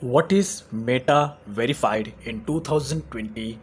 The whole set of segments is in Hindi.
व्हाट इज़ मेटा वेरीफाइड इन 2023।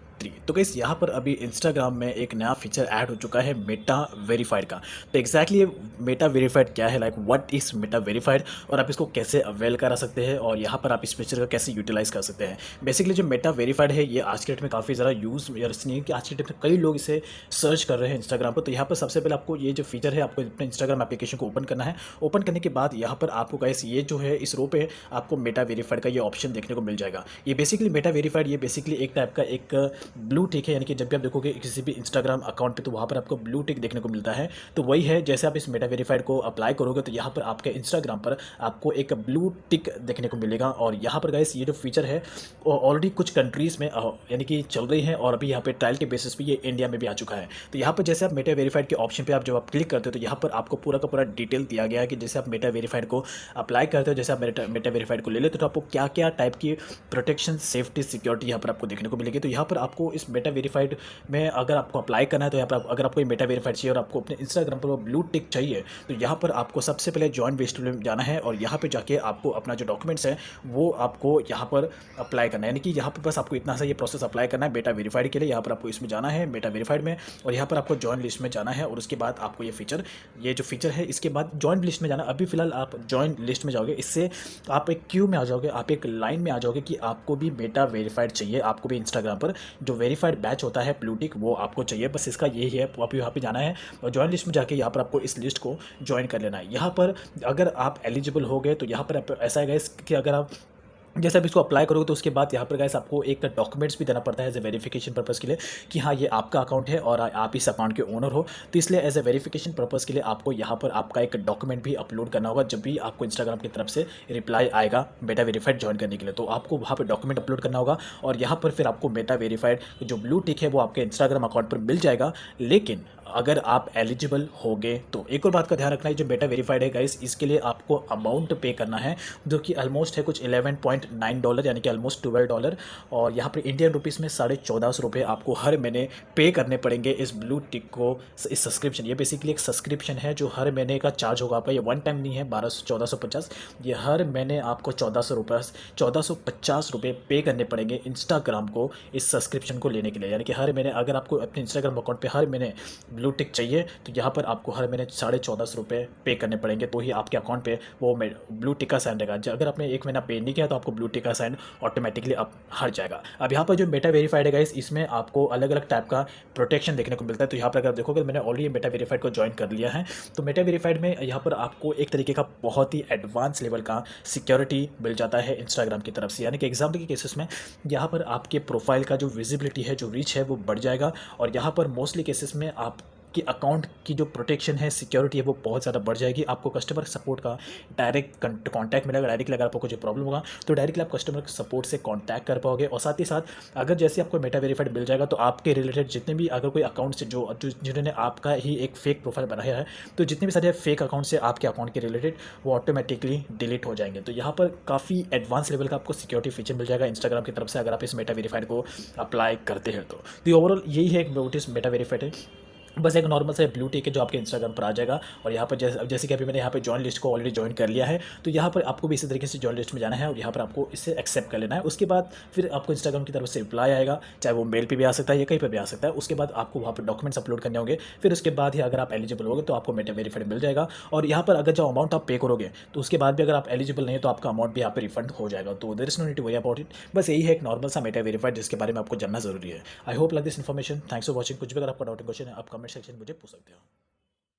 तो गाइस यहाँ पर अभी इंस्टाग्राम में एक नया फीचर ऐड हो चुका है मेटा वेरीफाइड का। तो एग्जैक्टली मेटा वेरीफाइड क्या है, like what is Meta verified और आप इसको कैसे अवेल करा सकते हैं और यहाँ पर आप इस फीचर का कैसे यूटिलाइज कर सकते हैं। बेसिकली जो मेटा वेरीफाइड है ये आज के डेट में काफ़ी ज़्यादा यूज़ नहीं है कि आज के डेट में कई लोग इसे सर्च कर रहे हैं इंस्टाग्राम पर। तो यहाँ पर सबसे पहले आपको ये जो फीचर है आपको अपने इंस्टाग्राम एप्लीकेशन को ओपन करना है। ओपन करने के बाद यहाँ पर आपको गाइस ये जो है इस रो पे आपको मेटा वेरीफाइड का ये ऑप्शन देखने को मिल जाएगा। ये बेसिकली मेटा वेरीफाइड ये बेसिकली एक टाइप का एक ब्लू टिक है, यानी कि जब भी आप देखोगे किसी भी इंस्टाग्राम अकाउंट पे तो वहाँ पर आपको ब्लू टिक देखने को मिलता है। तो वही है, जैसे आप इस मेटा वेरीफाइड को अप्लाई करोगे तो यहाँ पर आपके इंस्टाग्राम पर आपको एक ब्लू टिक देखने को मिलेगा। और यहाँ पर गाइस ये जो फीचर है वो ऑलरेडी कुछ कंट्रीज़ में यानी कि चल रही है और अभी यहाँ पे ट्रायल के बेसिस पे ये इंडिया में भी आ चुका है। तो यहाँ पर जैसे आप मेटा वेरीफाइड के ऑप्शन पे आप जब आप क्लिक करते हो तो यहाँ पर आपको पूरा का पूरा डिटेल दिया गया है कि जैसे आप मेटा वेरीफाइड को अप्लाई करते हो, जैसे आप मेटा वेरीफाइड को ले लेते हो तो आपको क्या क्या टाइप की प्रोटेक्शन, सेफ्टी, सिक्योरिटी यहाँ पर आपको देखने को मिलेगी। तो यहाँ पर आपको इस मेटा वेरीफाइड में अगर आपको अप्लाई करना है तो यहाँ पर अगर आपको मेटा वेरीफाइड चाहिए और आपको अपने इंस्टाग्राम पर वो ब्लू टिक चाहिए तो यहाँ पर आपको सबसे पहले जॉइन लिस्ट में जाना है और यहाँ पे जाके आपको अपना जो डॉक्यूमेंट्स है वो आपको यहाँ पर अप्लाई करना है। यानी कि यहाँ पर बस आपको इतना सा ये प्रोसेस अप्लाई करना है मेटा वेरीफाइड के लिए। यहाँ पर आपको इसमें जाना है मेटा वेरीफाइड में और यहाँ पर आपको जॉइन लिस्ट में जाना है और उसके बाद आपको ये जो फीचर है इसके बाद जॉइन लिस्ट में जाना। अभी फिलहाल आप जॉइन लिस्ट में जाओगे, इससे आप एक क्यू में आ जाओगे, आप एक लाइन में आ जाओगे कि आपको भी मेटा वेरीफाइड चाहिए, आपको भी इंस्टाग्राम पर जो वेरीफाइड बैच होता है ब्लू टिक वो आपको चाहिए। बस इसका यही है, आप यहाँ पे जाना है और जॉइन लिस्ट में जाके यहाँ पर आपको इस लिस्ट को ज्वाइन कर लेना है। यहाँ पर अगर आप एलिजिबल हो गए तो यहाँ पर ऐसा है कि अगर आप जैसे आप इसको अप्लाई करोगे तो उसके बाद यहाँ पर गाइस आपको एक डॉक्यूमेंट्स भी देना पड़ता है एज ए वेरिफिकेशन पर्पज़ के लिए कि हाँ ये आपका अकाउंट है और आप इस अकाउंट के ओनर हो। तो इसलिए एज ए वेरिफिकेशन पर्पज़ के लिए आपको यहाँ पर आपका एक डॉक्यूमेंट भी अपलोड करना होगा जब भी आपको इंस्टाग्राम की तरफ से रिप्लाई आएगा मेटा वेरीफाइड ज्वाइन करने के लिए। तो आपको वहाँ पर डॉक्यूमेंट अपलोड करना होगा और यहाँ पर फिर आपको मेटा वेरीफाइड जो ब्लू टिक है वो आपके इंस्टाग्राम अकाउंट पर मिल जाएगा। लेकिन अगर आप एलिजिबल होगे तो एक और बात का ध्यान रखना है, जो मेटा वेरीफाइड है गाइस इसके लिए आपको अमाउंट पे करना है जो कि ऑलमोस्ट है कुछ $11.9 यानी कि ऑलमोस्ट $12। और यहाँ पर इंडियन रुपीज़ में ₹1450 आपको हर महीने पे करने पड़ेंगे इस ब्लू टिक को, इस सब्सक्रिप्शन। ये बेसिकली एक सब्सक्रिप्शन है जो हर महीने का चार्ज होगा आपका। ये वन टाइम नहीं है 1450, ये हर महीने आपको ₹1450 पे करने पड़ेंगे इंस्टाग्राम को इस सब्सक्रिप्शन को लेने के लिए। यानी कि हर महीने अगर आपको अपने इंस्टाग्राम अकाउंट पर हर महीने ब्लू टिक चाहिए तो यहाँ पर आपको हर महीने ₹1450 पे करने पड़ेंगे तो ही आपके अकाउंट पे वो ब्लू टिक का साइन रहेगा। अगर आपने एक महीना पे नहीं किया तो आपको ब्लू टिक का साइन ऑटोमेटिकली अब हट जाएगा। अब यहाँ पर जो मेटा वेरीफाइड है गाइस इसमें आपको अलग अलग टाइप का प्रोटेक्शन देखने को मिलता है। तो यहाँ पर अगर आप देखोगे मैंने ऑलरेडी मेटा वेरीफाइड को ज्वाइन कर लिया है। तो मेटा वेरीफाइड में यहाँ पर आपको एक तरीके का बहुत ही एडवांस लेवल का सिक्योरिटी मिल जाता है इंस्टाग्राम की तरफ से। यानी कि एग्जाम्पल के केसेस में यहाँ पर आपके प्रोफाइल का जो विजिबिलिटी है, जो रीच है वो बढ़ जाएगा और यहाँ पर मोस्टली केसेस में आप कि अकाउंट की जो प्रोटेक्शन है, सिक्योरिटी है वो बहुत ज़्यादा बढ़ जाएगी। आपको कस्टमर सपोर्ट का डायरेक्ट कांटेक्ट मिलेगा। डायरेक्टली अगर आपको कुछ प्रॉब्लम होगा तो डायरेक्टली आप कस्टमर सपोर्ट से कांटेक्ट कर पाओगे। और साथ ही साथ अगर जैसे आपको मेटा वेरीफाइड मिल जाएगा तो आपके रिलेटेड जितने भी अगर कोई अकाउंट से जो जिन्होंने आपका ही एक फेक प्रोफाइल बनाया है तो जितने भी सारे फेक अकाउंट से आपके अकाउंट के रिलेटेड वो ऑटोमेटिकली डिलीट हो जाएंगे। तो यहाँ पर काफ़ी एडवांस लेवल का आपको सिक्योरिटी फीचर मिल जाएगा इंस्टाग्राम की तरफ से अगर आप इस मेटा वेरीफाइड को अप्लाई करते हैं। तो ओवरऑल यही है एक नोटिस मेटा वेरीफाइड है, बस एक नॉर्मल सा ब्लू टिक है जो आपके इंस्टाग्राम पर आ जाएगा। और यहाँ पर जैसे कि अभी मैंने यहाँ पे जॉइन लिस्ट को ऑलरेडी ज्वाइन कर लिया है तो यहाँ पर आपको भी इसी तरीके से जॉइन लिस्ट में जाना है और यहाँ पर आपको इसे एक्सेप्ट कर लेना है। उसके बाद फिर आपको इंस्टाग्राम की तरफ से रिप्लाई आएगा, चाहे वो मेल पे भी आ सकता है या कहीं पर भी आ सकता है। उसके बाद आपको वहाँ पर डॉक्यूमेंट्स अपलोड करने होंगे। फिर उसके बाद ही अगर आप एलिजिबल होगे तो आपको मेटा वेरीफाइड मिल जाएगा। और यहाँ पर अगर जो अमाउंट आप पे करोगे तो उसके बाद भी अगर आप एलिजिबल नहीं है तो आपका अमाउंट भी यहाँ पर रिफंड हो जाएगा। तो there is no need to worry about it. बस यही है एक नॉर्मल सा मेटा वेरीफाइड जिसके बारे में आपको जानना जरूरी है। I hope like this information. Thanks for watching. कुछ भी अगर आपका डाउट क्वेश्चन है आप कमेंट सेक्शन में मुझे पूछ सकते हो।